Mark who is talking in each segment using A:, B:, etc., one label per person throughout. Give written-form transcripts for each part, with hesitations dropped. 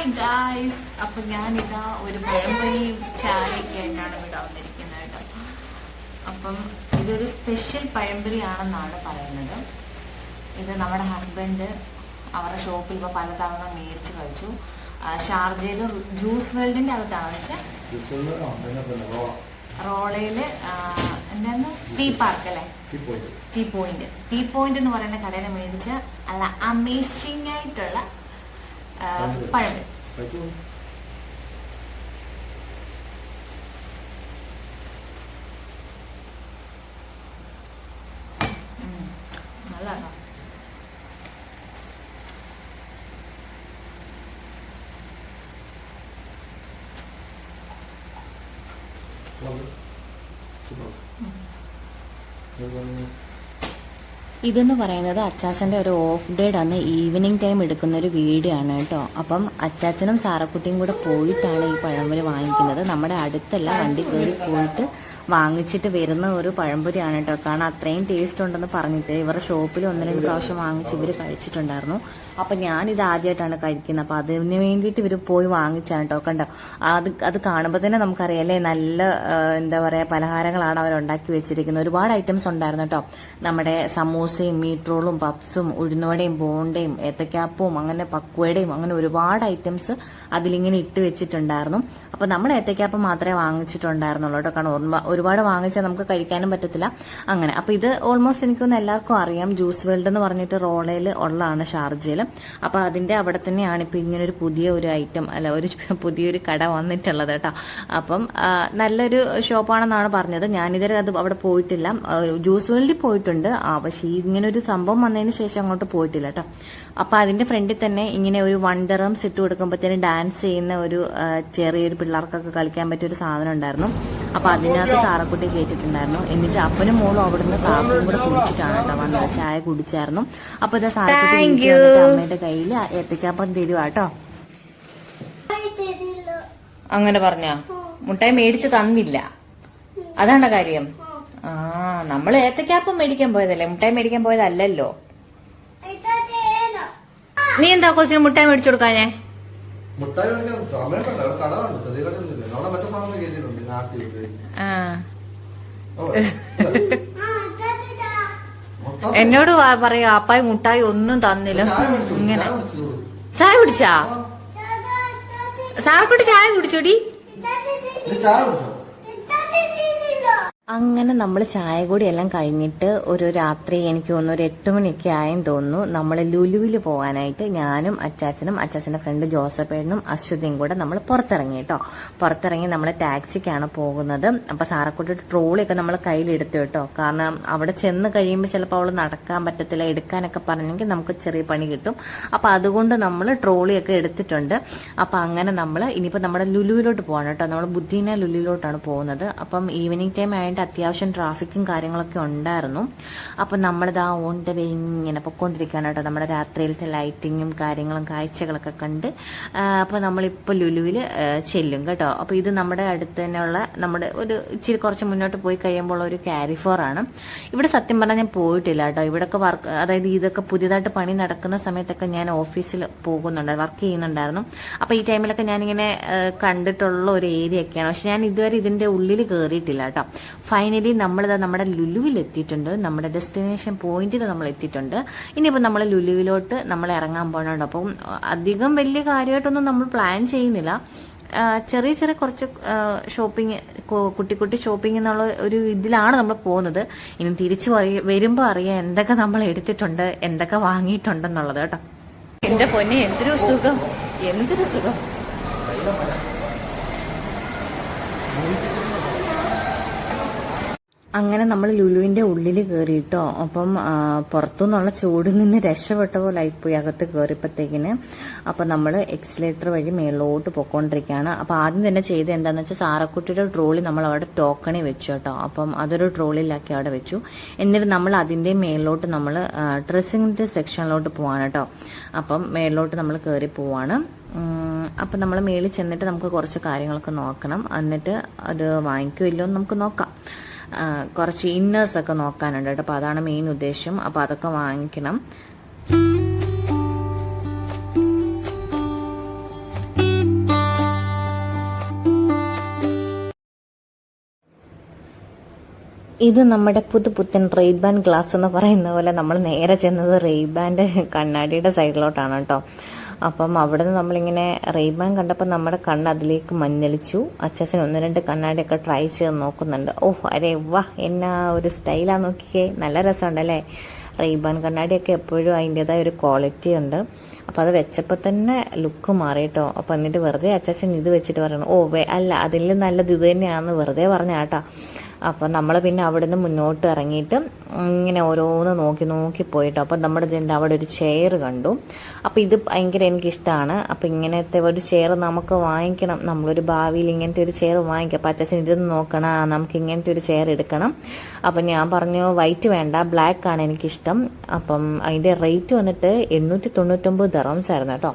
A: Hi guys, അപ്പൊ ഞാനിതാ ഒരു പഴംപൊരിയും ചായയൊക്കെ ആയിട്ടാണ് ഇവിടെ വന്നിരിക്കുന്നത് കേട്ടോ. അപ്പം ഇതൊരു സ്പെഷ്യൽ പഴംപൊരി ആണെന്നാണ് പറയുന്നത്. ഇത് നമ്മുടെ ഹസ്ബൻഡ് അവരുടെ ഷോപ്പിൽ ഇപ്പൊ പലതവണ മേടിച്ച് കഴിച്ചു. ഷാർജയിൽ ജ്യൂസ് വേൾഡിന്റെ അകത്താണ് വെച്ചാൽ റോളയില് എന്തായിരുന്നു ടീ പാർക്ക് അല്ലെ, ടീ പോയിന്റ് എന്ന് പറയുന്ന കടയിൽ മേടിച്ച അല്ല അമേസിംഗ് ആയിട്ടുള്ള പഴം. നല്ലതാണോ?
B: ഇതെന്ന് പറയുന്നത് അച്ചാച്ചൻ്റെ ഒരു ഓഫ് ഡേ അന്ന് ഈവനിങ് ടൈം എടുക്കുന്ന ഒരു വീഡിയോ ആണ് കേട്ടോ. അപ്പം അച്ചാച്ചനും സാറക്കുട്ടിയും കൂടെ പോയിട്ടാണ് ഈ പഴംപൊരി വാങ്ങിക്കുന്നത്. നമ്മുടെ അടുത്തല്ല, വണ്ടി കയറി പോയിട്ട് വാങ്ങിച്ചിട്ട് വരുന്ന ഒരു പഴംപൊരിയാണ് കേട്ടോ. കാരണം അത്രയും ടേസ്റ്റ് ഉണ്ടെന്ന് പറഞ്ഞിട്ട് ഇവരുടെ ഷോപ്പിൽ 1-2 പ്രാവശ്യം വാങ്ങിച്ച് ഇവർ കഴിച്ചിട്ടുണ്ടായിരുന്നു. അപ്പം ഞാനിത് ആദ്യമായിട്ടാണ് കഴിക്കുന്നത്. അപ്പം അതിന് വേണ്ടിയിട്ട് ഇവർ പോയി വാങ്ങിച്ചാണ് കേട്ടോ. കണ്ടോ, അത് കാണുമ്പോൾ തന്നെ നമുക്കറിയാം അല്ലേ, നല്ല എന്താ പറയുക പലഹാരങ്ങളാണ് അവരുണ്ടാക്കി വെച്ചിരിക്കുന്നത്. ഒരുപാട് ഐറ്റംസ് ഉണ്ടായിരുന്നു കേട്ടോ. നമ്മുടെ സമൂസയും മീറ്റ് റോളും പപ്സും ഉഴുന്നുവടയും ബോണ്ടയും ഏത്തക്കാപ്പവും അങ്ങനെ പക്വടയും അങ്ങനെ ഒരുപാട് ഐറ്റംസ് അതിലിങ്ങനെ ഇട്ട് വെച്ചിട്ടുണ്ടായിരുന്നു. അപ്പം നമ്മൾ ഏത്തക്കാപ്പം മാത്രമേ വാങ്ങിച്ചിട്ടുണ്ടായിരുന്നുള്ളൂ കേട്ടോ. കാരണം ഒരുപാട് വാങ്ങിച്ചാൽ നമുക്ക് കഴിക്കാനും പറ്റത്തില്ല അങ്ങനെ. അപ്പം ഇത് ഓൾമോസ്റ്റ് എനിക്കൊന്ന് എല്ലാവർക്കും അറിയാം. ജ്യൂസ് വേൾഡ് എന്ന് പറഞ്ഞിട്ട് റോളയിൽ ഉള്ളതാണ് ഷാർജയിൽ. അപ്പം അതിന്റെ അവിടെ തന്നെയാണ് ഇപ്പം ഇങ്ങനെ ഒരു പുതിയൊരു ഐറ്റം അല്ല ഒരു പുതിയൊരു കട വന്നിട്ടുള്ളത് കേട്ടോ. അപ്പം നല്ലൊരു ഷോപ്പാണെന്നാണ് പറഞ്ഞത്. ഞാനിതുവരെ അത് അവിടെ പോയിട്ടില്ല. ജ്യൂസ് വേൾഡിൽ പോയിട്ടുണ്ട്, പക്ഷേ ഇങ്ങനെ ഒരു സംഭവം വന്നതിന് ശേഷം അങ്ങോട്ട് പോയിട്ടില്ല കേട്ടോ. അപ്പൊ അതിന്റെ ഫ്രണ്ടിൽ തന്നെ ഇങ്ങനെ ഒരു 1 dirhams ഇട്ട് കൊടുക്കുമ്പോഴത്തേന് ഡാൻസ് ചെയ്യുന്ന ഒരു ചെറിയൊരു പിള്ളേർക്കൊക്കെ കളിക്കാൻ പറ്റിയ ഒരു സാധനം ഉണ്ടായിരുന്നു. അപ്പൊ അതിനകത്ത് സാറക്കുട്ടി കേട്ടിട്ടുണ്ടായിരുന്നു. എന്നിട്ട് അപ്പനും മോളും അവിടുന്ന് കാപ്പും കൂടെ കുടിച്ചിട്ടാണ് കേട്ടോ വന്നത്. ചായ കുടിച്ചായിരുന്നു. അപ്പൊ ഇതാ സാറക്കുട്ടി അമ്മയുടെ കയ്യിൽ ഏത്തക്കാപ്പം തരുവാ കേട്ടോ. അങ്ങനെ പറഞ്ഞ മുട്ടായി മേടിച്ച് തന്നില്ല, അതാണ് കാര്യം. നമ്മൾ ഏത്തക്കാപ്പം മേടിക്കാൻ പോയതല്ലേ, മുട്ടായി മേടിക്കാൻ പോയതല്ലല്ലോ. നീ എന്താ കൊച്ചിന് മുട്ടായി മേടിച്ചു കൊടുക്കാഞ്ഞേ? എന്നോട് പറയാ അപ്പായി മുട്ടായി ഒന്നും തന്നില്ല. ഇങ്ങനെ ചായ കുടിച്ചാ? സാറക്കുട്ടി ചായ കുടിച്ചോടി? അങ്ങനെ നമ്മൾ ചായ കൂടി എല്ലാം കഴിഞ്ഞിട്ട് ഒരു രാത്രി എനിക്ക് തോന്നുന്നു ഒരു 8 മണിയൊക്കെ ആയെന്ന് തോന്നുന്നു. നമ്മൾ ലുലുവിൽ പോകാനായിട്ട് ഞാനും അച്ചാച്ചനും അച്ചാച്ചന്റെ ഫ്രണ്ട് ജോസഫേനും അശ്വതിയും കൂടെ നമ്മൾ പുറത്തിറങ്ങി കേട്ടോ. പുറത്തിറങ്ങി നമ്മൾ ടാക്സിക്കാണ് പോകുന്നത്. അപ്പൊ സാറക്കുട്ടിയുടെ ട്രോളിയൊക്കെ നമ്മൾ കയ്യിലെടുത്തു കേട്ടോ. കാരണം അവിടെ ചെന്ന് കഴിയുമ്പോൾ ചിലപ്പോൾ അവൾ നടക്കാൻ പറ്റത്തില്ല, എടുക്കാനൊക്കെ പറഞ്ഞെങ്കിൽ നമുക്ക് ചെറിയ പണി കിട്ടും. അപ്പൊ അതുകൊണ്ട് നമ്മൾ ട്രോളിയൊക്കെ എടുത്തിട്ടുണ്ട്. അപ്പൊ അങ്ങനെ നമ്മൾ ഇനിയിപ്പോ നമ്മുടെ ലുലുവിലോട്ട് പോകണം കേട്ടോ. നമ്മൾ ബുദ്ധീന ലുലുവിലോട്ടാണ് പോകുന്നത്. അപ്പം ഈവനിങ് ടൈം ആയിട്ട് അത്യാവശ്യം ട്രാഫിക്കും കാര്യങ്ങളൊക്കെ ഉണ്ടായിരുന്നു. അപ്പൊ നമ്മളിതാ ഓൺ ദ വേ ഇങ്ങനെ പൊക്കോണ്ടിരിക്കുകയാണ് കേട്ടോ. നമ്മുടെ രാത്രിയിലത്തെ ലൈറ്റിങ്ങും കാര്യങ്ങളും കാഴ്ചകളൊക്കെ കണ്ട് അപ്പൊ നമ്മളിപ്പോ ലുലുവിൽ ചെല്ലും കേട്ടോ. അപ്പൊ ഇത് നമ്മുടെ അടുത്ത് തന്നെയുള്ള നമ്മുടെ ഒരു ഇച്ചിരി കുറച്ച് മുന്നോട്ട് പോയി കഴിയുമ്പോൾ ഒരു കാരിഫോർ ആണ്. ഇവിടെ സത്യം പറഞ്ഞാൽ ഞാൻ പോയിട്ടില്ല കേട്ടോ. ഇവിടെയൊക്കെ വർക്ക്, അതായത് ഇതൊക്കെ പുതിയതായിട്ട് പണി നടക്കുന്ന സമയത്തൊക്കെ ഞാൻ ഓഫീസിൽ പോകുന്നുണ്ട്, വർക്ക് ചെയ്യുന്നുണ്ടായിരുന്നു. അപ്പൊ ഈ ടൈമിലൊക്കെ ഞാനിങ്ങനെ കണ്ടിട്ടുള്ള ഒരു ഏരിയ ഒക്കെയാണ്. പക്ഷെ ഞാൻ ഇതുവരെ ഇതിന്റെ ഉള്ളിൽ കയറിയിട്ടില്ല കേട്ടോ. ഫൈനലി നമ്മളിതാ നമ്മുടെ ലുലുവിൽ എത്തിയിട്ടുണ്ട്. നമ്മുടെ ഡെസ്റ്റിനേഷൻ പോയിന്റിൽ നമ്മൾ എത്തിയിട്ടുണ്ട്. ഇനിയിപ്പോൾ നമ്മൾ ലുലുവിലോട്ട് നമ്മൾ ഇറങ്ങാൻ പോകണുണ്ട്. അപ്പം അധികം വലിയ കാര്യമായിട്ടൊന്നും നമ്മൾ പ്ലാൻ ചെയ്യുന്നില്ല. ചെറിയ ചെറിയ കുറച്ച് ഷോപ്പിംഗ്, കുട്ടി ഷോപ്പിംഗ് എന്നുള്ള ഒരു ഇതിലാണ് നമ്മൾ പോകുന്നത്. ഇനി തിരിച്ചു വരുമ്പോൾ അറിയാം എന്തൊക്കെ നമ്മൾ എടുത്തിട്ടുണ്ട്, എന്തൊക്കെ വാങ്ങിയിട്ടുണ്ടെന്നുള്ളത് കേട്ടോ. എന്റെ പൊന്നെ എന്തൊരു സുഖം, എന്തൊരു സുഖം. അങ്ങനെ നമ്മൾ ലുലുവിന്റെ ഉള്ളിൽ കയറിയിട്ടോ. അപ്പം പുറത്തുനിന്നുള്ള ചൂടിൽ നിന്ന് രക്ഷപ്പെട്ട പോലെ ആയിപ്പോയി അകത്ത് കയറിയപ്പോഴത്തേക്കിന്. അപ്പൊ നമ്മൾ എക്സിലേറ്റർ വഴി മേളിലോട്ട് പൊക്കോണ്ടിരിക്കുകയാണ്. അപ്പൊ ആദ്യം തന്നെ ചെയ്ത് എന്താന്ന് വെച്ചാൽ സാറക്കുട്ടിയുടെ ട്രോളി നമ്മൾ അവിടെ ടോക്കണി വെച്ചു കേട്ടോ. അപ്പം അതൊരു ട്രോളിലാക്കി അവിടെ വെച്ചു. എന്നിട്ട് നമ്മൾ അതിന്റെ മേളിലോട്ട് നമ്മൾ ഡ്രസ്സിങ്ങിന്റെ സെക്ഷനിലോട്ട് പോവാണ് കേട്ടോ. അപ്പം മേളിലോട്ട് നമ്മൾ കയറി പോവാണ്. അപ്പം നമ്മൾ മേളിൽ ചെന്നിട്ട് നമുക്ക് കുറച്ച് കാര്യങ്ങളൊക്കെ നോക്കണം. എന്നിട്ട് അത് വാങ്ങിക്കുമല്ലോ എന്ന് നമുക്ക് നോക്കാം. കുറച്ച് ഇന്നേഴ്സൊക്കെ നോക്കാനുണ്ട് കേട്ടോ. അപ്പോൾ അതാണ് മെയിൻ ഉദ്ദേശം. അപ്പോൾ അതൊക്കെ വാങ്ങിക്കണം. ഇത് നമ്മുടെ പുതുപുത്തൻ റെയ്ബാൻ ഗ്ലാസ് എന്ന് പറയുന്ന പോലെ നമ്മൾ നേരെ ചെന്നത് റെയ്ബാൻ്റെ കണ്ണാടിയുടെ സൈഡിലോട്ടാണ് കേട്ടോ. അപ്പം അവിടെ നിന്ന് നമ്മളിങ്ങനെ റെയ്ബാൻ കണ്ടപ്പോൾ നമ്മുടെ കണ്ണ് അതിലേക്ക് മഞ്ഞളിച്ചു. അച്ചാച്ചൻ 1-2 കണ്ണാടിയൊക്കെ ട്രൈ ചെയ്ത് നോക്കുന്നുണ്ട്. അരേ വാ, എന്നാ ഒരു സ്റ്റൈലാ നോക്കിയേ, നല്ല രസമുണ്ടല്ലേ. റെയ്ബാൻ കണ്ണാടിയൊക്കെ എപ്പോഴും അതിൻ്റെതായ ഒരു ക്വാളിറ്റി ഉണ്ട്. അപ്പം അത് വെച്ചപ്പോൾ തന്നെ ലുക്ക് മാറി കേട്ടോ. അപ്പം എന്നിട്ട് വെറുതെ അച്ചാച്ചൻ ഇത് വെച്ചിട്ട് പറയണം, അല്ല അതിൽ നല്ലത് ഇത് തന്നെയാണെന്ന് വെറുതെ പറഞ്ഞാട്ടോ. അപ്പം നമ്മൾ പിന്നെ അവിടെ നിന്ന് മുന്നോട്ട് ഇറങ്ങിയിട്ട് ഇങ്ങനെ ഓരോന്ന് നോക്കി പോയിട്ടോ. അപ്പം നമ്മുടെ അവിടെ ഒരു ചെയർ കണ്ടു. അപ്പം ഇത് ഭയങ്കര എനിക്കിഷ്ടമാണ്. അപ്പം ഇങ്ങനത്തെ ഒരു ചെയർ നമുക്ക് വാങ്ങിക്കണം, നമ്മളൊരു ഭാവിയിൽ ഇങ്ങനത്തെ ഒരു ചെയർ വാങ്ങിക്കാം. അപ്പം അച്ചാച്ചൻ ഇതൊന്ന് നോക്കണം, നമുക്ക് ഇങ്ങനത്തെ ഒരു ചെയർ എടുക്കണം. അപ്പം ഞാൻ പറഞ്ഞു വൈറ്റ് വേണ്ട, ബ്ലാക്ക് ആണ് എനിക്കിഷ്ടം. അപ്പം അതിൻ്റെ റേറ്റ് വന്നിട്ട് 899 ദിർഹംസ് ആയിരുന്നു കേട്ടോ.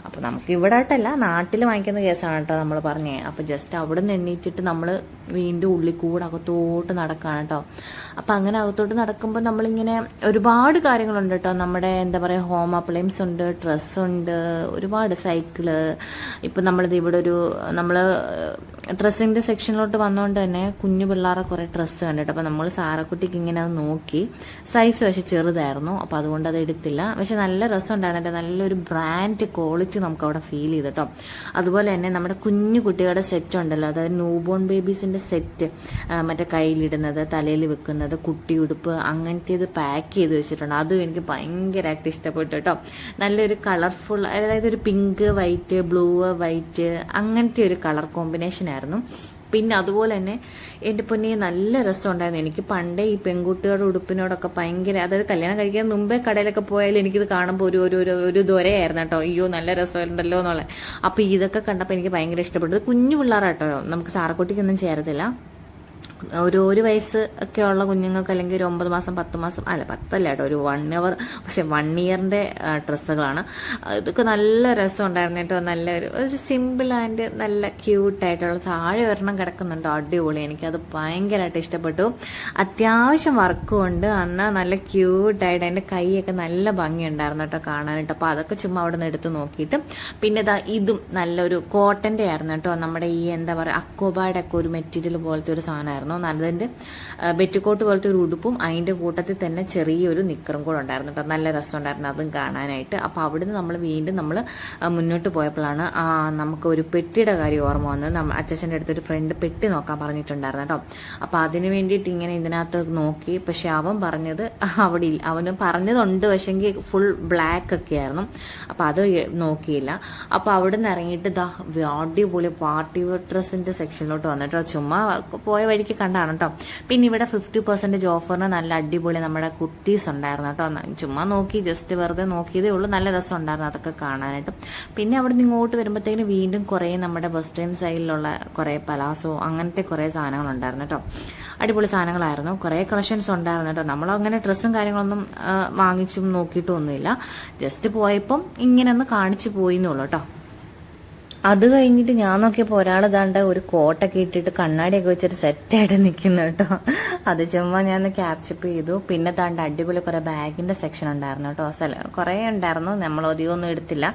B: അപ്പോൾ നമുക്ക് ഇവിടെ ആയിട്ടല്ല, നാട്ടിൽ വാങ്ങിക്കുന്ന കേസാണ് കേട്ടോ നമ്മൾ പറഞ്ഞേ. അപ്പോൾ ജസ്റ്റ് അവിടെ നിന്ന് എണ്ണീറ്റിട്ട് നമ്മൾ വീണ്ടും ഉള്ളിൽ കൂടെ അകത്തോട്ട് നടക്കുകയാണ് കേട്ടോ. അപ്പം അങ്ങനെ അകത്തോട്ട് നടക്കുമ്പോൾ നമ്മളിങ്ങനെ ഒരുപാട് കാര്യങ്ങളുണ്ട് കേട്ടോ. നമ്മുടെ എന്താ പറയുക, ഹോം അപ്ലയൻസ് ഉണ്ട്, ഡ്രസ്സുണ്ട്, ഒരുപാട് സൈക്കിള്. ഇപ്പം നമ്മളിത് ഇവിടെ നമ്മൾ ഡ്രസ്സിൻ്റെ സെക്ഷനിലോട്ട് വന്നുകൊണ്ട് തന്നെ കുഞ്ഞു പിള്ളേരെ കുറേ ഡ്രസ്സ് കണ്ടിട്ട്. അപ്പം നമ്മൾ സാറക്കുട്ടിക്ക് ഇങ്ങനെ അത് നോക്കി, സൈസ് പക്ഷെ ചെറുതായിരുന്നു, അപ്പോൾ അതുകൊണ്ട് അത് എടുത്തില്ല. പക്ഷെ നല്ല രസമുണ്ടായിരുന്നു, നല്ലൊരു ബ്രാൻഡ് ക്വാളിറ്റി നമുക്ക് അവിടെ ഫീൽ ചെയ്തു കേട്ടോ. അതുപോലെ തന്നെ നമ്മുടെ കുഞ്ഞു കുട്ടികളുടെ സെറ്റ് ഉണ്ടല്ലോ, അതായത് ന്യൂബോൺ ബേബീസിന്റെ സെറ്റ്, മറ്റേ കയ്യിലിടുന്നത്, തലയിൽ വെക്കുന്നത്, കുട്ടി ഉടുപ്പ്, അങ്ങനത്തേത് പാക്ക് ചെയ്ത് വെച്ചിട്ടുണ്ട്. അതും എനിക്ക് ഭയങ്കരമായിട്ട് ഇഷ്ടപ്പെട്ടു കേട്ടോ. നല്ലൊരു കളർഫുൾ, അതായത് ഒരു പിങ്ക് വൈറ്റ്, ബ്ലൂ വൈറ്റ്, അങ്ങനത്തെ ഒരു കളർ കോമ്പിനേഷൻ ആയിരുന്നു. പിന്നെ അതുപോലെ തന്നെ എൻ്റെ പൊന്നെ നല്ല രസമുണ്ടായിരുന്നു. എനിക്ക് പണ്ടേ ഈ പെൺകുട്ടികളുടെ ഉടുപ്പിനോടൊക്കെ ഭയങ്കര, അതായത് കല്യാണം കഴിക്കാൻ മുമ്പേ കടയിലൊക്കെ പോയാലും എനിക്കിത് കാണുമ്പോൾ ഒരു ദൊരയായിരുന്നു കേട്ടോ. അയ്യോ നല്ല രസമുണ്ടല്ലോ എന്നുള്ളത്. അപ്പോൾ ഇതൊക്കെ കണ്ടപ്പോൾ എനിക്ക് ഭയങ്കര ഇഷ്ടപ്പെട്ടു. കുഞ്ഞു പിള്ളേരാട്ടോ, നമുക്ക് സാറക്കുട്ടിക്കൊന്നും ചേരത്തില്ല. ഒരു വയസ്സ് ഒക്കെ ഉള്ള കുഞ്ഞുങ്ങൾക്ക്, അല്ലെങ്കിൽ ഒരു 9 മാസം 10 മാസം, അല്ല 10 അല്ല കേട്ടോ, ഒരു 1 hour, പക്ഷെ 1 yearന്റെ ഡ്രസ്സുകളാണ്. ഇതൊക്കെ നല്ല രസം ഉണ്ടായിരുന്നു കേട്ടോ. ഒരു സിമ്പിൾ ആൻഡ് നല്ല ക്യൂട്ടായിട്ടുള്ള താഴെ ഒരെണ്ണം കിടക്കുന്നുണ്ട്, അടിപൊളി. എനിക്കത് ഭയങ്കരമായിട്ട് ഇഷ്ടപ്പെട്ടു. അത്യാവശ്യം വർക്കും ഉണ്ട്, എന്നാൽ നല്ല ക്യൂട്ടായിട്ട് അതിൻ്റെ കൈയൊക്കെ നല്ല ഭംഗിയുണ്ടായിരുന്നു കേട്ടോ കാണാനായിട്ട്. അപ്പോൾ അതൊക്കെ ചുമ്മാ അവിടെ നിന്ന് എടുത്ത് നോക്കിയിട്ട്, പിന്നെ ഇതും നല്ലൊരു കോട്ടൻ്റെ ആയിരുന്നു കേട്ടോ. നമ്മുടെ ഈ എന്താ പറയുക, അക്കോബയുടെ ഒക്കെ ഒരു മെറ്റീരിയൽ പോലത്തെ ഒരു സാധനമായിരുന്നു. അതിൻ്റെ ബെറ്റിക്കോട്ട് പോലത്തെ ഒരു ഉടുപ്പും അതിൻ്റെ കൂട്ടത്തിൽ തന്നെ ചെറിയൊരു നിക്കറും കൂടെ ഉണ്ടായിരുന്നു കേട്ടോ. നല്ല രസമുണ്ടായിരുന്നു അതും കാണാനായിട്ട്. അപ്പോൾ അവിടുന്ന് നമ്മൾ വീണ്ടും മുന്നോട്ട് പോയപ്പോഴാണ് നമുക്ക് ഒരു പെട്ടിയുടെ കാര്യം ഓർമ്മ വന്നത്. അച്ഛൻ്റെ അടുത്തൊരു ഫ്രണ്ട് പെട്ടി നോക്കാൻ പറഞ്ഞിട്ടുണ്ടായിരുന്നു കേട്ടോ. അപ്പോൾ അതിന് വേണ്ടിയിട്ട് ഇങ്ങനെ ഇതിനകത്ത് നോക്കി, പക്ഷെ അവൻ പറഞ്ഞത് അവിടെ ഇല്ല. അവന് പറഞ്ഞതുണ്ട്, പക്ഷെങ്കിൽ ഫുൾ ബ്ലാക്ക് ഒക്കെ ആയിരുന്നു. അപ്പോൾ അത് നോക്കിയില്ല. അപ്പോൾ അവിടെ നിന്ന് ഇറങ്ങിയിട്ട് അടിപൊളി പാർട്ടി ഡ്രസ്സിൻ്റെ സെക്ഷനിലോട്ട് വന്നിട്ടോ. ചുമ്മാ പോയ വഴിക്ക് കണ്ടാണ് കേട്ടോ. പിന്നെ ഇവിടെ 50% ഓഫറിന് നല്ല അടിപൊളി നമ്മുടെ കുർത്തീസ് ഉണ്ടായിരുന്നു കേട്ടോ. ചുമ്മാ നോക്കി, ജസ്റ്റ് വെറുതെ നോക്കിയതേ ഉള്ളൂ. നല്ല രസം ഉണ്ടായിരുന്നു അതൊക്കെ കാണാനായിട്ട്. പിന്നെ അവിടെ നിന്ന് ഇങ്ങോട്ട് വരുമ്പോഴത്തേക്കിന് വീണ്ടും കുറേ നമ്മുടെ വെസ്റ്റേൺ സ്റ്റൈലിലുള്ള കുറേ പലാസോ അങ്ങനത്തെ കുറേ സാധനങ്ങളുണ്ടായിരുന്നു കേട്ടോ. അടിപൊളി സാധനങ്ങളായിരുന്നു, കുറേ കളക്ഷൻസ് ഉണ്ടായിരുന്നു കേട്ടോ. നമ്മളങ്ങനെ ഡ്രസ്സും കാര്യങ്ങളൊന്നും വാങ്ങിച്ചും നോക്കിയിട്ടൊന്നുമില്ല. ജസ്റ്റ് പോയപ്പം ഇങ്ങനെ ഒന്ന് കാണിച്ചു പോയിന്നുള്ളൂ കേട്ടോ. അത് കഴിഞ്ഞിട്ട് ഞാൻ നോക്കിയപ്പോൾ ഒരാൾ ദാണ്ട് ഒരു കോട്ടൊക്കെ ഇട്ടിട്ട് കണ്ണാടിയൊക്കെ വെച്ചിട്ട് സെറ്റായിട്ട് നിൽക്കുന്നു കേട്ടോ. അത് ചുമ്മാ ഞാൻ ക്യാപ്ചപ്പ് ചെയ്തു. പിന്നെ ദാണ്ട് അടിപൊളി കുറേ ബാഗിൻ്റെ സെക്ഷൻ ഉണ്ടായിരുന്നു കേട്ടോ. കുറേ ഉണ്ടായിരുന്നു, നമ്മൾ അധികമൊന്നും എടുത്തില്ല,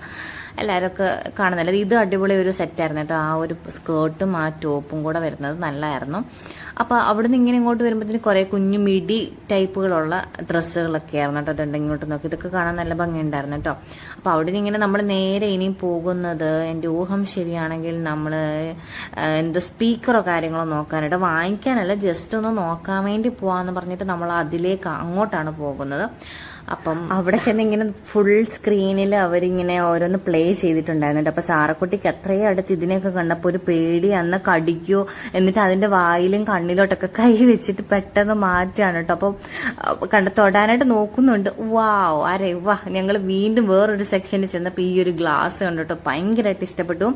B: എല്ലാവരും ഒക്കെ കാണുന്നില്ല. ഇത് അടിപൊളി ഒരു സെറ്റായിരുന്നു കേട്ടോ. ആ ഒരു സ്കേർട്ടും ആ ടോപ്പും കൂടെ വരുന്നത് നല്ലതായിരുന്നു. അപ്പോൾ അവിടെ നിന്ന് ഇങ്ങനെ ഇങ്ങോട്ട് വരുമ്പോഴത്തേന് കുറേ കുഞ്ഞു മിഡി ടൈപ്പുകളുള്ള ഡ്രസ്സുകളൊക്കെ ആയിരുന്നു കേട്ടോ. അതുകൊണ്ട് ഇങ്ങോട്ട് നോക്കി, ഇതൊക്കെ കാണാൻ നല്ല ഭംഗിയുണ്ടായിരുന്നു കേട്ടോ. അപ്പോൾ അവിടെ നിന്ന് ഇങ്ങനെ നമ്മൾ നേരെ ഇനിയും പോകുന്നത്, എൻ്റെ ഊഹം ശരിയാണെങ്കിൽ നമ്മൾ സ്പീക്കറോ കാര്യങ്ങളോ നോക്കാനായിട്ട്, വാങ്ങിക്കാനല്ല, ജസ്റ്റ് ഒന്ന് നോക്കാൻ വേണ്ടി പോകാമെന്ന് പറഞ്ഞിട്ട് നമ്മൾ അങ്ങോട്ടാണ് പോകുന്നത്. അപ്പം അവിടെ ചെന്ന് ഇങ്ങനെ ഫുൾ സ്ക്രീനിൽ അവരിങ്ങനെ ഓരോന്ന് പ്ലേ ചെയ്തിട്ടുണ്ടായിരുന്നു. അപ്പൊ സാറക്കുട്ടിക്ക് അത്രയും അടുത്ത് ഇതിനെയൊക്കെ കണ്ടപ്പോൾ ഒരു പേടി, അന്ന് കടിക്കോ, എന്നിട്ട് അതിന്റെ വായിലും കണ്ണിലോട്ടൊക്കെ കൈ വെച്ചിട്ട് പെട്ടെന്ന് മാറ്റാണ് കേട്ടോ. അപ്പം തൊടാനായിട്ട് നോക്കുന്നുണ്ട്. വാ ഞങ്ങൾ വീണ്ടും വേറൊരു സെക്ഷനിൽ ചെന്നപ്പോൾ ഈ ഒരു ഗ്ലാസ് കണ്ടിട്ടോ, ഭയങ്കരമായിട്ട് ഇഷ്ടപ്പെട്ടു.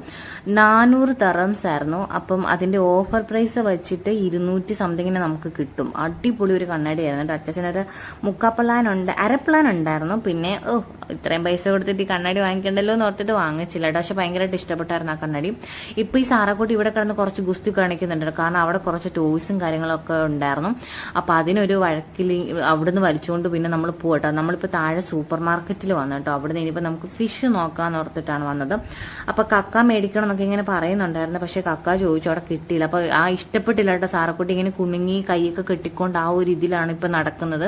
B: 400 ദിർഹംസ് ആയിരുന്നു. അപ്പം അതിന്റെ ഓഫർ പ്രൈസ് വെച്ചിട്ട് 200 സംതിങ്ങിന് നമുക്ക് കിട്ടും. അടിപൊളി ഒരു കണ്ണാടിയായിരുന്നു കേട്ടോ. അച്ഛനൊരു മുക്കാപ്പള്ളാനുണ്ട്, അര പ്ലാൻ ഉണ്ടായിരുന്നു. പിന്നെ ഇത്രയും പൈസ കൊടുത്തിട്ട് ഈ കണ്ണാടി വാങ്ങിക്കണ്ടല്ലോ എന്ന് ഓർത്തിട്ട് വാങ്ങിച്ചില്ല കേട്ടോ. പക്ഷെ ഭയങ്കരമായിട്ട് ഇഷ്ടപ്പെട്ടായിരുന്നു ആ കണ്ണാടി. ഇപ്പൊ ഈ സാറാക്കുട്ടി ഇവിടെ കിടന്ന് കുറച്ച് ഗുസ്തി കാണിക്കുന്നുണ്ട്, കാരണം അവിടെ കുറച്ച് ടോയ്സും കാര്യങ്ങളൊക്കെ ഉണ്ടായിരുന്നു. അപ്പൊ അതിനൊരു വഴക്കിൽ അവിടുന്ന് വലിച്ചുകൊണ്ട് പിന്നെ നമ്മൾ പോകട്ടോ. നമ്മളിപ്പോ താഴെ സൂപ്പർ മാർക്കറ്റിൽ വന്നു കേട്ടോ. അവിടുന്ന് ഇനിയിപ്പോ നമുക്ക് ഫിഷ് നോക്കാന്ന് ഓർത്തിട്ടാണ് വന്നത്. അപ്പൊ കക്ക മേടിക്കണം എന്നൊക്കെ ഇങ്ങനെ പറയുന്നുണ്ടായിരുന്നു. പക്ഷെ കക്ക ചോദിച്ചു, അവിടെ കിട്ടിയില്ല. അപ്പൊ ആ ഇഷ്ടപ്പെട്ടില്ല കേട്ടോ. സാറക്കുട്ടി ഇങ്ങനെ കുണുങ്ങി കൈയൊക്കെ കെട്ടിക്കൊണ്ട് ആ ഒരു ഇതിലാണ് ഇപ്പൊ നടക്കുന്നത്.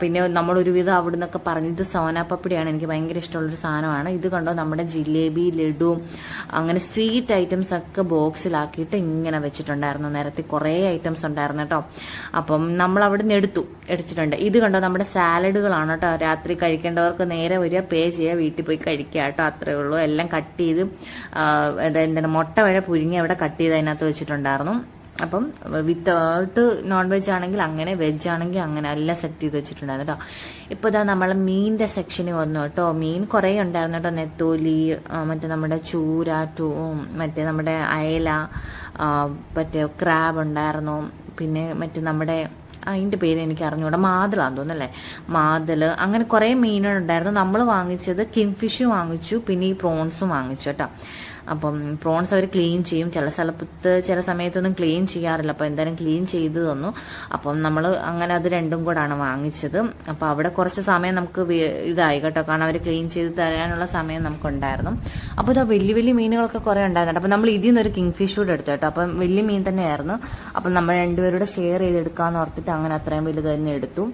B: പിന്നെ നമ്മളൊരുവിധം അവിടെ നിന്നൊക്കെ പറഞ്ഞത് സോനാപ്പപ്പിടിയാണ്. എനിക്ക് ഭയങ്കര ഇഷ്ടമുള്ളൊരു സാധനമാണ് ഇത്. കണ്ടോ, നമ്മുടെ ജിലേബി, ലഡു, അങ്ങനെ സ്വീറ്റ് ഐറ്റംസ് ഒക്കെ ബോക്സിലാക്കിയിട്ട് ഇങ്ങനെ വെച്ചിട്ടുണ്ടായിരുന്നു. നേരത്തെ കുറേ ഐറ്റംസ് ഉണ്ടായിരുന്നു കേട്ടോ. അപ്പം നമ്മൾ അവിടെ നിന്ന് എടുത്തിട്ടുണ്ട്. ഇത് കണ്ടോ, നമ്മുടെ സാലഡുകളാണ് കേട്ടോ. രാത്രി കഴിക്കേണ്ടവർക്ക് നേരെ വരിക, പേ ചെയ്യുക, വീട്ടിൽ പോയി കഴിക്കുക കേട്ടോ. അത്രേ ഉള്ളൂ. എല്ലാം കട്ട് ചെയ്ത് എന്താണ് മുട്ട വരെ പുഴുങ്ങി അവിടെ കട്ട് ചെയ്ത് അതിനകത്ത് വെച്ചിട്ടുണ്ടായിരുന്നു. അപ്പം വിത്തൗട്ട് നോൺ വെജ് ആണെങ്കിൽ അങ്ങനെ, വെജ് ആണെങ്കിൽ അങ്ങനെ എല്ലാം സെറ്റ് ചെയ്ത് വെച്ചിട്ടുണ്ടായിരുന്നു കേട്ടോ. ഇപ്പൊ ഇതാ നമ്മളെ മീനിന്റെ സെക്ഷനിൽ വന്നു കേട്ടോ. മീൻ കുറേ ഉണ്ടായിരുന്നു കേട്ടോ. നെത്തോലി, മറ്റേ നമ്മുടെ ചൂര, മറ്റേ നമ്മുടെ അയല, മറ്റേ ക്രാബ് ഉണ്ടായിരുന്നു. പിന്നെ മറ്റേ നമ്മുടെ അതിന്റെ പേര് എനിക്ക് അറിഞ്ഞൂടാ, മാതളാന്ന് തോന്നുന്നല്ലേ, മാതല്, അങ്ങനെ കുറെ മീനുകളുണ്ടായിരുന്നു. നമ്മൾ വാങ്ങിച്ചത് കിങ് വാങ്ങിച്ചു, പിന്നെ ഈ പ്രോൺസും വാങ്ങിച്ചു കേട്ടോ. അപ്പം പ്രോൺസ് അവർ ക്ലീൻ ചെയ്യും, ചില സമയത്തൊന്നും ക്ലീൻ ചെയ്യാറില്ല. അപ്പൊ എന്തായാലും ക്ലീൻ ചെയ്തു തന്നു. അപ്പം നമ്മൾ അങ്ങനെ അത് രണ്ടും കൂടാണ് വാങ്ങിച്ചത്. അപ്പൊ അവിടെ കുറച്ച് സമയം നമുക്ക് ഇതായി കേട്ടോ, കാരണം അവർ ക്ലീൻ ചെയ്ത് തരാനുള്ള സമയം നമുക്കുണ്ടായിരുന്നു. അപ്പൊ ഇതാ വലിയ വലിയ മീനുകളൊക്കെ കുറെ ഉണ്ടായിരുന്നു. അപ്പൊ നമ്മൾ ഇതിൽ നിന്നൊരു കിങ് ഫിഷ് കൂടെ എടുത്തു കേട്ടോ. അപ്പം വലിയ മീൻ തന്നെയായിരുന്നു. അപ്പം നമ്മൾ രണ്ടുപേരുടെ ഷെയർ ചെയ്തെടുക്കാന്ന് ഓർത്തിട്ട് അങ്ങനെ അത്രയും വലുത് തന്നെ എടുത്തു.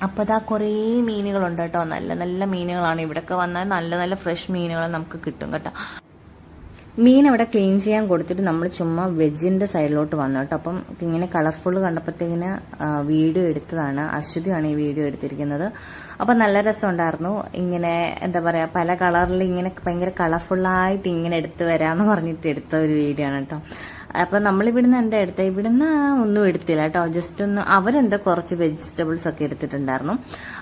B: അപ്പൊ അതാ കുറേ മീനുകളുണ്ട് കേട്ടോ. നല്ല നല്ല മീനുകളാണ്. ഇവിടെയൊക്കെ വന്നാൽ നല്ല നല്ല ഫ്രഷ് മീനുകൾ നമുക്ക് കിട്ടും കേട്ടോ. മീൻ അവിടെ ക്ലീൻ ചെയ്യാൻ കൊടുത്തിട്ട് നമ്മൾ ചുമ്മാ വെജിന്റെ സൈഡിലോട്ട് വന്നു കേട്ടോ. അപ്പം ഇങ്ങനെ കളർഫുൾ കണ്ടപ്പോഴത്തേക്കിന് വീഡിയോ എടുത്തതാണ്. അശ്വതിയാണ് ഈ വീഡിയോ എടുത്തിരിക്കുന്നത്. അപ്പം നല്ല രസമുണ്ടായിരുന്നു. ഇങ്ങനെ എന്താ പറയാ, പല കളറിൽ ഇങ്ങനെ ഭയങ്കര കളർഫുള്ളായിട്ട് ഇങ്ങനെ എടുത്തു വരാമെന്ന് പറഞ്ഞിട്ട് എടുത്ത ഒരു വീഡിയോ ആണ് കേട്ടോ. അപ്പൊ നമ്മളിവിടുന്ന് എന്താ എടുത്തത്, ഇവിടുന്ന് ഒന്നും എടുത്തില്ല കേട്ടോ. ജസ്റ്റ് ഒന്ന് അവരെന്താ കുറച്ച് വെജിറ്റബിൾസ് ഒക്കെ എടുത്തിട്ടുണ്ടായിരുന്നു.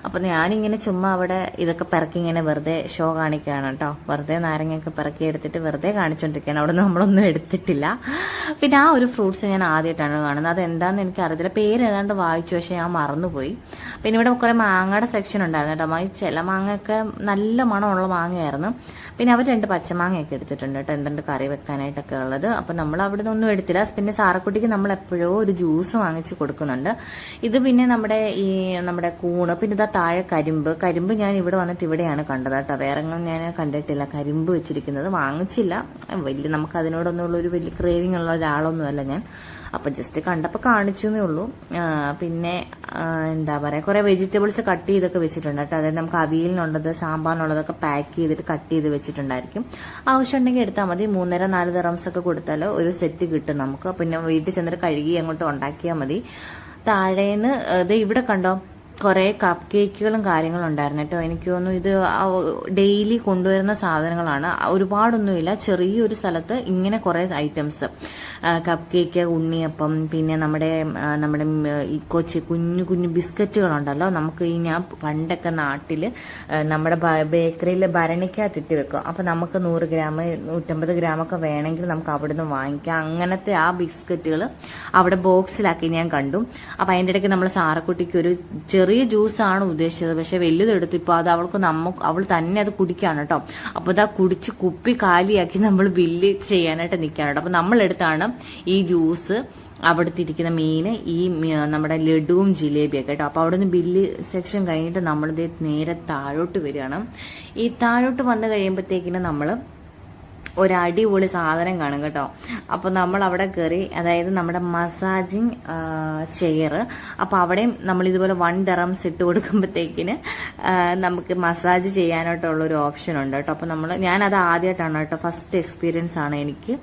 B: അപ്പൊ ഞാനിങ്ങനെ ചുമ്മാ അവിടെ ഇതൊക്കെ പിറക്കി ഇങ്ങനെ വെറുതെ ഷോ കാണിക്കുകയാണ് കേട്ടോ. വെറുതെ നാരങ്ങയൊക്കെ പിറക്കി എടുത്തിട്ട് വെറുതെ കാണിച്ചോണ്ടിരിക്കുകയാണ്. അവിടെ നമ്മളൊന്നും എടുത്തിട്ടില്ല. പിന്നെ ആ ഒരു ഫ്രൂട്ട്സ് ഞാൻ ആദ്യമായിട്ടാണ് കാണുന്നത്. അതെന്താന്ന് എനിക്ക് അറിയത്തില്ല, പേര് ഏതാണ്ട് വായിച്ചു, പക്ഷെ ഞാൻ മറന്നുപോയി. പിന്നെ ഇവിടെ കുറെ മാങ്ങയുടെ സെക്ഷൻ ഉണ്ടായിരുന്നു കേട്ടോ. ചില മാങ്ങയൊക്കെ നല്ല മണമുള്ള മാങ്ങയായിരുന്നു. പിന്നെ അവർ 2 പച്ചമാങ്ങയൊക്കെ എടുത്തിട്ടുണ്ട് കേട്ടോ, എന്തുണ്ട് കറി വെക്കാനായിട്ടൊക്കെ ഉള്ളത്. അപ്പൊ നമ്മൾ അവിടെ നിന്നൊന്നും എടുത്തില്ല. പിന്നെ സാറക്കുട്ടിക്ക് നമ്മൾ എപ്പോഴോ ഒരു ജ്യൂസ് വാങ്ങിച്ച് കൊടുക്കുന്നുണ്ട്. ഇത് പിന്നെ നമ്മുടെ കൂണ്, പിന്നെ ഇതാ താഴെ കരിമ്പ് ഞാൻ ഇവിടെ വന്നിട്ട് ഇവിടെയാണ് കണ്ടത് കേട്ടോ. വേറെ ഞാൻ കണ്ടിട്ടില്ല കരിമ്പ് വെച്ചിരിക്കുന്നത്. വാങ്ങിച്ചില്ല, നമുക്ക് അതിനോടൊന്നുള്ള ഒരു വലിയ ക്രേവിംഗ് ഉള്ള ഒരാളൊന്നുമല്ല ഞാൻ. അപ്പൊ ജസ്റ്റ് കണ്ടപ്പോൾ കാണിച്ചു എന്നേ ഉള്ളൂ. പിന്നെ എന്താ പറയാ, കുറെ വെജിറ്റബിൾസ് കട്ട് ചെയ്തൊക്കെ വെച്ചിട്ടുണ്ട് കേട്ടോ. അതായത് നമുക്ക് അവിയലിനുള്ളത്, സാമ്പാറിനുള്ളതൊക്കെ പാക്ക് ചെയ്തിട്ട് കട്ട് ചെയ്ത് വെച്ചിട്ടുണ്ടായിരിക്കും. ആവശ്യമുണ്ടെങ്കിൽ എടുത്താൽ മതി. 3.5-4 ദിറംസ് ഒക്കെ കൊടുത്താൽ ഒരു സെറ്റ് കിട്ടും നമുക്ക്. പിന്നെ വീട്ടിൽ ചെന്നിട്ട് കഴുകി അങ്ങോട്ട് ഉണ്ടാക്കിയാൽ മതി. താഴേന്ന് ഇവിടെ കണ്ടോ കുറെ കപ്പ് കേക്കുകളും കാര്യങ്ങളും ഉണ്ടായിരുന്നു കേട്ടോ. എനിക്ക് തോന്നുന്നു ഇത് ഡെയിലി കൊണ്ടുവരുന്ന സാധനങ്ങളാണ്. ഒരുപാടൊന്നുമില്ല, ചെറിയൊരു സ്ഥലത്ത് ഇങ്ങനെ കുറെ ഐറ്റംസ്, കപ്പ് കേക്ക്, ഉണ്ണിയപ്പം, പിന്നെ നമ്മുടെ ഈ കുഞ്ഞു കുഞ്ഞു ബിസ്ക്കറ്റുകളുണ്ടല്ലോ. നമുക്ക് ഈ ഞാൻ പണ്ടൊക്കെ നാട്ടില് നമ്മുടെ ബേക്കറിയിൽ ഭരണിക്കകത്തിട്ട് വെക്കും. അപ്പൊ നമുക്ക് 100 ഗ്രാം 150 ഗ്രാമൊക്കെ വേണമെങ്കിൽ നമുക്ക് അവിടുന്ന് വാങ്ങിക്കാം. അങ്ങനത്തെ ആ ബിസ്ക്കറ്റുകൾ അവിടെ ബോക്സിലാക്കി ഞാൻ കണ്ടു. അപ്പൊ അതിന്റെ ഇടയ്ക്ക് നമ്മൾ സാറക്കുട്ടിക്ക് ഒരു ചെറിയ ജ്യൂസാണ് ഉദ്ദേശിച്ചത്, പക്ഷെ വലുതെടുത്തു. ഇപ്പൊ അത് അവൾ തന്നെ അത് കുടിക്കാണ് കേട്ടോ. അപ്പൊ ഇതാ കുടിച്ച് കുപ്പി കാലിയാക്കി നമ്മൾ ബില്ല് ചെയ്യാനായിട്ട് നിൽക്കാണ് കേട്ടോ. അപ്പൊ നമ്മളെടുത്താണ് ഈ ജ്യൂസ്, അവിടുത്തെ ഇരിക്കുന്ന മീന്, ഈ നമ്മുടെ ലഡുവും ജിലേബിയൊക്കെ കേട്ടോ. അപ്പൊ അവിടെ നിന്ന് ബില്ല് സെക്ഷൻ കഴിഞ്ഞിട്ട് നമ്മളിത് നേരെ താഴോട്ട് വരികയാണ്. ഈ താഴോട്ട് വന്നു കഴിയുമ്പോഴത്തേക്കിന് നമ്മള് ഒരടിപൊളി സാധനം കാണും കേട്ടോ. അപ്പൊ നമ്മൾ അവിടെ കയറി, അതായത് നമ്മുടെ മസാജിങ് ചെയർ. അപ്പൊ അവിടെയും നമ്മൾ ഇതുപോലെ 1 ദിറംസ് ഇട്ട് കൊടുക്കുമ്പോഴത്തേക്കിന് നമുക്ക് മസാജ് ചെയ്യാനായിട്ടുള്ള ഒരു ഓപ്ഷൻ ഉണ്ട് കേട്ടോ. അപ്പൊ ഞാനത് ആദ്യമായിട്ടാണ് കേട്ടോ, ഫസ്റ്റ് എക്സ്പീരിയൻസ് ആണ് എനിക്ക്.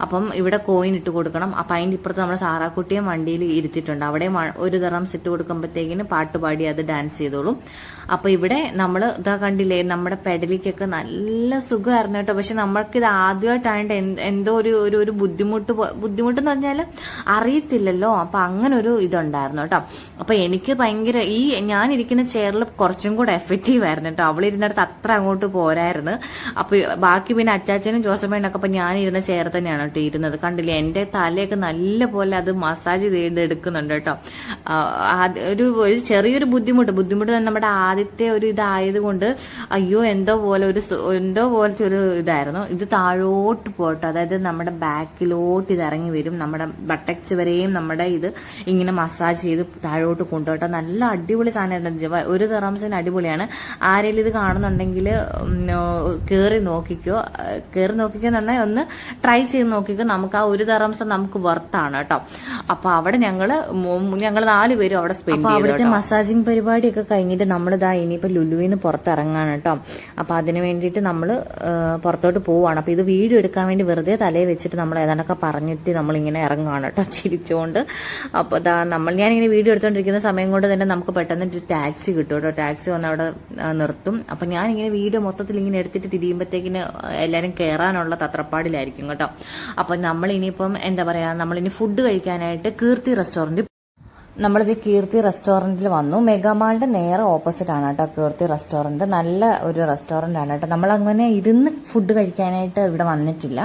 B: അപ്പം ഇവിടെ കോയിൻ ഇട്ട് കൊടുക്കണം. അപ്പൊ അതിന്റെ ഇപ്പുറത്ത് നമ്മുടെ സാറാക്കുട്ടിയും വണ്ടിയിൽ ഇരുത്തിയിട്ടുണ്ട്. അവിടെ 1 ദിറംസ് ഇട്ട് കൊടുക്കുമ്പോഴത്തേക്കിന് പാട്ടുപാടി അത് ഡാൻസ് ചെയ്തോളും. അപ്പൊ ഇവിടെ നമ്മൾ ഇതാ കണ്ടില്ലേ, നമ്മുടെ പെഡലിക്കൊക്കെ നല്ല സുഖമായിരുന്നു കേട്ടോ. പക്ഷെ നമ്മൾക്ക് ഇത് ആദ്യമായിട്ടായിട്ട് എന്തോ ഒരു ബുദ്ധിമുട്ടെന്ന് പറഞ്ഞാൽ അറിയത്തില്ലല്ലോ. അപ്പൊ അങ്ങനെ ഒരു ഇതുണ്ടായിരുന്നു കേട്ടോ. അപ്പൊ എനിക്ക് ഭയങ്കര ഞാനിരിക്കുന്ന ചെയറിൽ കുറച്ചും കൂടെ എഫക്റ്റീവ് ആയിരുന്നു കേട്ടോ. അവളിരുന്നിടത്ത് അത്ര അങ്ങോട്ട് പോരായിരുന്നു. അപ്പൊ ബാക്കി പിന്നെ അച്ചാച്ചനും ജോസഫേനൊക്കെ അപ്പൊ ഞാനിരുന്ന ചെയർ തന്നെയാണ് കേട്ടോ ഇരുന്നത്. കണ്ടില്ലേ, എന്റെ തലയൊക്കെ നല്ല പോലെ അത് മസാജ് ചെയ്ത് എടുക്കുന്നുണ്ട് കേട്ടോ. ഒരു ചെറിയൊരു ബുദ്ധിമുട്ട് തന്നെ നമ്മുടെ ആദ്യത്തെ ഒരു ഇതായതുകൊണ്ട് അയ്യോ എന്തോ പോലത്തെ ഒരു ഇതായിരുന്നു. ഇത് താഴോട്ട് പോട്ടോ, അതായത് നമ്മുടെ ബാക്കിലോട്ട് ഇത് ഇറങ്ങി വരും. നമ്മുടെ ബട്ടക്സ് വരെയും നമ്മുടെ ഇത് ഇങ്ങനെ മസാജ് ചെയ്ത് താഴോട്ട് കൊണ്ടുപോട്ടോ. നല്ല അടിപൊളി സാധനമായിരുന്നു. ഒരു തെറാംസിന് അടിപൊളിയാണ്. ആരെങ്കിലും ഇത് കാണുന്നുണ്ടെങ്കിൽ കയറി നോക്കിക്കോ എന്ന് പറഞ്ഞാൽ ഒന്ന് ട്രൈ ചെയ്ത് നോക്കിക്കോ. നമുക്ക് ആ ഒരു തെറാംസ് നമുക്ക് വർത്താണ് കേട്ടോ. അപ്പൊ അവിടെ ഞങ്ങള് 4 പേരും അവിടെ സ്പെൻഡ് ചെയ്തു. അവിടുത്തെ മസാജിങ് പരിപാടിയൊക്കെ കഴിഞ്ഞിട്ട് നമ്മളിതാ ഇനിയിപ്പോ ലുലുവിന്ന് പുറത്തിറങ്ങാണ് കേട്ടോ. അപ്പൊ അതിന് വേണ്ടിയിട്ട് നമ്മള് പുറത്തോട്ട് പോവാണ്. അപ്പൊ ഇത് വീഡിയോ എടുക്കാൻ വേണ്ടി വെറുതെ തലയിൽ വെച്ചിട്ട് നമ്മൾ ഏതാണ്ടൊക്കെ പറഞ്ഞിട്ട് നമ്മളിങ്ങനെ ഇറങ്ങുകയാണ് കേട്ടോ, ചിരിച്ചുകൊണ്ട്. അപ്പൊ ഞാനിങ്ങനെ വീഡിയോ എടുത്തോണ്ടിരിക്കുന്ന സമയം കൊണ്ട് തന്നെ നമുക്ക് പെട്ടെന്ന് ഒരു ടാക്സി കിട്ടും കേട്ടോ. ടാക്സി വന്ന് അവിടെ നിർത്തും. അപ്പൊ ഞാനിങ്ങനെ വീഡിയോ മൊത്തത്തിൽ ഇങ്ങനെ എടുത്തിട്ട് തിരിയുമ്പോഴത്തേക്കിന് എല്ലാവരും കയറാനുള്ള തത്രപ്പാടിലായിരിക്കും കേട്ടോ. അപ്പൊ നമ്മൾ ഇനിയിപ്പം എന്താ പറയാ, നമ്മളിനി ഫുഡ് കഴിക്കാനായിട്ട് കീർത്തി റെസ്റ്റോറന്റിൽ വന്നു. മെഗാമാളിന്റെ നേരെ ഓപ്പോസിറ്റ് ആണ് കേട്ടോ കീർത്തി റെസ്റ്റോറന്റ്. നല്ല ഒരു റെസ്റ്റോറന്റ് ആണ് കേട്ടോ. നമ്മളങ്ങനെ ഇരുന്ന് ഫുഡ് കഴിക്കാനായിട്ട് ഇവിടെ വന്നിട്ടില്ല.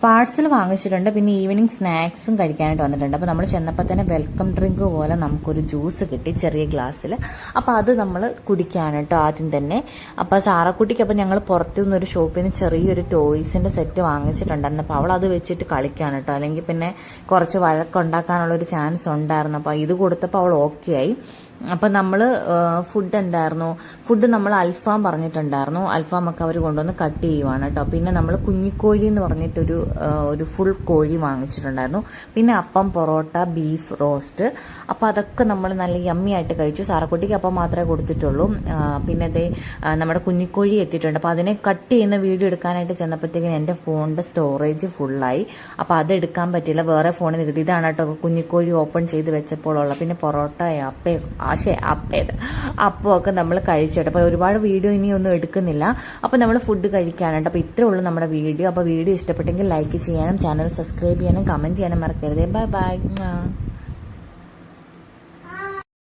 B: പാഴ്സൽ വാങ്ങിച്ചിട്ടുണ്ട്. പിന്നെ ഈവനിങ് സ്നാക്സും കഴിക്കാനായിട്ട് വന്നിട്ടുണ്ട്. അപ്പൊ നമ്മൾ ചെന്നപ്പോൾ തന്നെ വെൽക്കം ഡ്രിങ്ക് പോലെ നമുക്കൊരു ജ്യൂസ് കിട്ടി ചെറിയ ഗ്ലാസ്സിൽ. അപ്പൊ അത് നമ്മൾ കുടിക്കാൻ കേട്ടോ ആദ്യം തന്നെ. അപ്പൊ സാറക്കുട്ടിക്ക് അപ്പൊ ഞങ്ങൾ പുറത്തുനിന്ന് ഒരു ഷോപ്പിൽ നിന്ന് ചെറിയൊരു ടോയ്സിന്റെ സെറ്റ് വാങ്ങിച്ചിട്ടുണ്ടായിരുന്നു. അപ്പൊ അവൾ അത് വെച്ചിട്ട് കളിക്കാൻ കേട്ടോ. അല്ലെങ്കിൽ പിന്നെ കുറച്ച് വഴക്കുണ്ടാക്കാനുള്ള ഒരു ചാൻസ് ഉണ്ടായിരുന്നു. അപ്പൊ ഇത് കൊടുത്തപ്പോൾ അവൾ ഓക്കെ ആയി. അപ്പൊ നമ്മള് ഫുഡ് നമ്മൾ അൽഫാം പറഞ്ഞിട്ടുണ്ടായിരുന്നു. അൽഫാമൊക്കെ അവർ കൊണ്ടുവന്ന് കട്ട് ചെയ്യുവാണ് കേട്ടോ. പിന്നെ നമ്മൾ കുഞ്ഞിക്കോഴി എന്ന് പറഞ്ഞിട്ടൊരു ഫുൾ കോഴി വാങ്ങിച്ചിട്ടുണ്ടായിരുന്നു. പിന്നെ അപ്പം, പൊറോട്ട, ബീഫ് റോസ്റ്റ്. അപ്പൊ അതൊക്കെ നമ്മൾ നല്ല യമ്മി ആയിട്ട് കഴിച്ചു. സാറക്കുട്ടിക്ക് അപ്പം മാത്രമേ കൊടുത്തിട്ടുള്ളൂ. പിന്നെ നമ്മുടെ കുഞ്ഞിക്കോഴി എത്തിയിട്ടുണ്ട്. അപ്പൊ അതിനെ കട്ട് ചെയ്യുന്ന വീഡിയോ എടുക്കാനായിട്ട് ചെന്നപ്പോഴത്തേക്കും എന്റെ ഫോണിന്റെ സ്റ്റോറേജ് ഫുള്ളായി. അപ്പൊ അത് എടുക്കാൻ പറ്റില്ല, വേറെ ഫോണിൽ കിട്ടി. ഇതാണ് കേട്ടോ കുഞ്ഞിക്കോഴി ഓപ്പൺ ചെയ്ത് വെച്ചപ്പോഴുള്ള. പിന്നെ പൊറോട്ട, അപ്പമൊക്കെ നമ്മൾ കഴിച്ചോട്ടെ. അപ്പൊ ഒരുപാട് വീഡിയോ ഇനിയൊന്നും എടുക്കുന്നില്ല. അപ്പൊ നമ്മൾ ഫുഡ് കഴിക്കാനുണ്ട്. അപ്പൊ ഇത്രേ ഉള്ളൂ നമ്മുടെ വീഡിയോ. അപ്പൊ വീഡിയോ ഇഷ്ടപ്പെട്ടെങ്കിൽ ലൈക്ക് ചെയ്യാനും ചാനൽ സബ്സ്ക്രൈബ് ചെയ്യാനും കമന്റ് ചെയ്യാനും മറക്കരുത്. Bye bye.